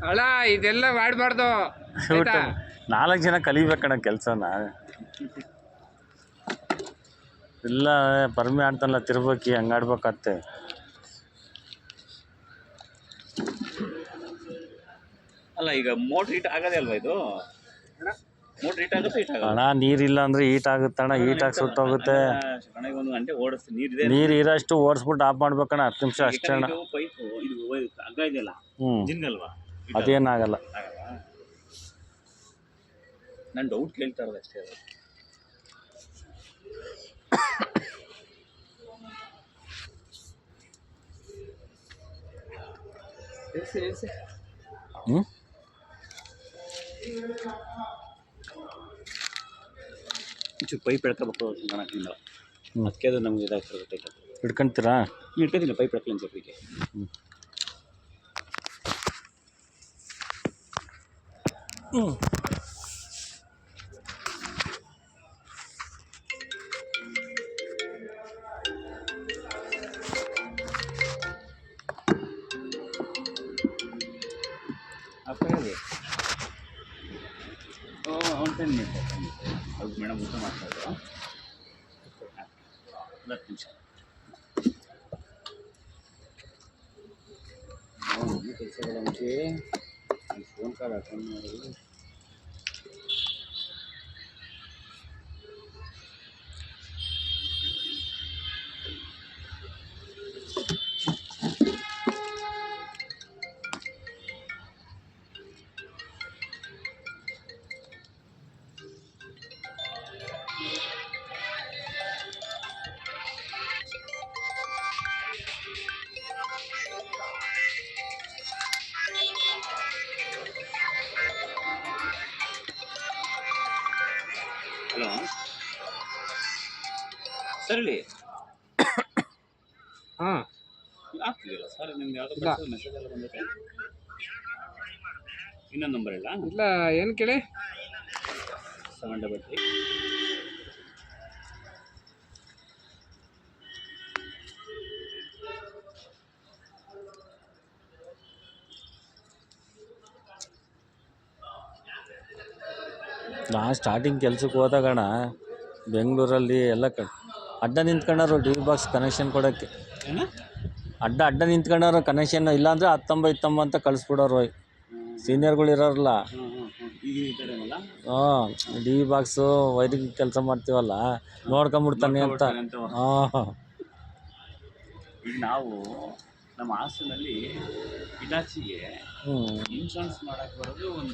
ಅಲ್ಲ ಇದೆಲ್ಲ ಮಾಡಬಾರ್ದು. ಊಟ 4 ಜನ ಕಲಿಬೇಕಣ್ಣ ಕೆಲಸನ. ಇಲ್ಲ ಪರ್ಮಿ ಆಡ್ತಾನಲ್ಲ ತಿರ್ಬೇಕಿ ಹಂಗೆ ಆಡ್ಬೇಕತ್ತೆ. ಅಲ್ಲ ಈಗ ಮೋಟ್ರ್ ಹೀಟ್ ಆಗದೆ ಅಲ್ವಾ ಇದು? ಮೋಟ್ರ್ ಹೀಟ್ ಆಗುತ್ತೆ, ಹೀಟ್ ಆಗಲ್ಲ. ಅಣ್ಣ ನೀರಿಲ್ಲ ಅಂದ್ರೆ ಹೀಟ್ ಆಗುತ್ತಣ್ಣ, ಹೀಟ್ ಆಗಿ ಸುಟ್ಟೋಗುತ್ತೆ. ಚೆನ್ನಾಗಿ 1 ಗಂಟೆ ಓಡಿಸ್ತೀನಿ. ನೀರಿದೆ, ನೀರು ಇರೋಷ್ಟು ಓಡಿಸ್ಬಿಟ್ಟು ಆಫ್ ಮಾಡ್ಬೇಕಣ್ಣ. 10 ನಿಮಿಷ ಅಷ್ಟೇ ಅಣ್ಣ. ಪೈಪು ಇದು ಹಗ್ಗ ಇದೆಯಲ್ಲ, ಜಿನ್ಗಲ್ವಾ? ಅದೇನಾಗಲ್ಲ. ನಾನು ಡೌಟ್ ಕೇಳ್ತಾ ಇರೋದು ಅಷ್ಟೇ. ಅದು ಪೈಪ್ ಎಳ್ಕೋಬೇಕು ಗಣಕಿಂದ. ಅದಕ್ಕೆ ಅದು ನಮ್ಗೆ ಇದಾಗ್ತಿರುತ್ತೆ. ಹಿಡ್ಕೊಂತೀರಾ? ಇಟ್ಕೊತೀನಿ, ಪೈಪ್ ಎಳ್ಕೊಂಡು ಸಪ್ಲಿಕ್ಕೆ. ಹೌದು ಮೇಡಮ್, ಊಟ ಮಾಡ್ತಾ ಇದ್ರು. 10 ನಿಮಿಷ ಕೆಲಸಗಳ ಮುಂಚೆ ಫೋನ್ ಕಾಲ್ ಅಟೆಂಡ್ ಮಾಡಿ. ಹಲೋ ಸರ್, ಹೇಳಿ. ಹಾಂ ಆಗ್ತಿದೆಯಲ್ಲ ಸರ್, ನಿಮ್ಗೆ ಯಾವುದೋ ಮೆಸೇಜ್ ಎಲ್ಲ ಬಂದೈತೆ. ಇನ್ನೊಂದು ನಂಬರ್ ಇಲ್ಲ? ಇಲ್ಲ, ಏನು ಕೇಳಿ? 733. ನಾ ಸ್ಟಾರ್ಟಿಂಗ್ ಕೆಲ್ಸಕ್ಕೆ ಹೋದಾಗಣ ಬೆಂಗಳೂರಲ್ಲಿ ಎಲ್ಲ ಅಡ್ಡ ನಿಂತ್ಕೊಂಡವ್ರು ಡಿ ಬಾಕ್ಸ್ ಕನೆಕ್ಷನ್ ಕೊಡೋಕ್ಕೆ. ಅಡ್ಡ ನಿಂತ್ಕೊಂಡವ್ರು ಕನೆಕ್ಷನ್ ಇಲ್ಲಾಂದರೆ 19 ಅಂತ ಕಳಿಸ್ಬಿಡೋರು ಸೀನಿಯರ್ಗಳು ಇರೋರಲ್ಲ. ಡಿ ಬಾಕ್ಸು ವೈರಿಂಗ್ ಕೆಲಸ ಮಾಡ್ತೀವಲ್ಲ, ನೋಡ್ಕೊಂಬಿಡ್ತಾನೆ ಅಂತ. ಈಗ ನಾವು ನಮ್ಮ ಹಾಸನಲ್ಲಿ ಇಲಾಚಿಗೆ ಇನ್ಶೂರೆನ್ಸ್ ಮಾಡೋಕ್ಕೆ ಬರೋದು ಒಂದು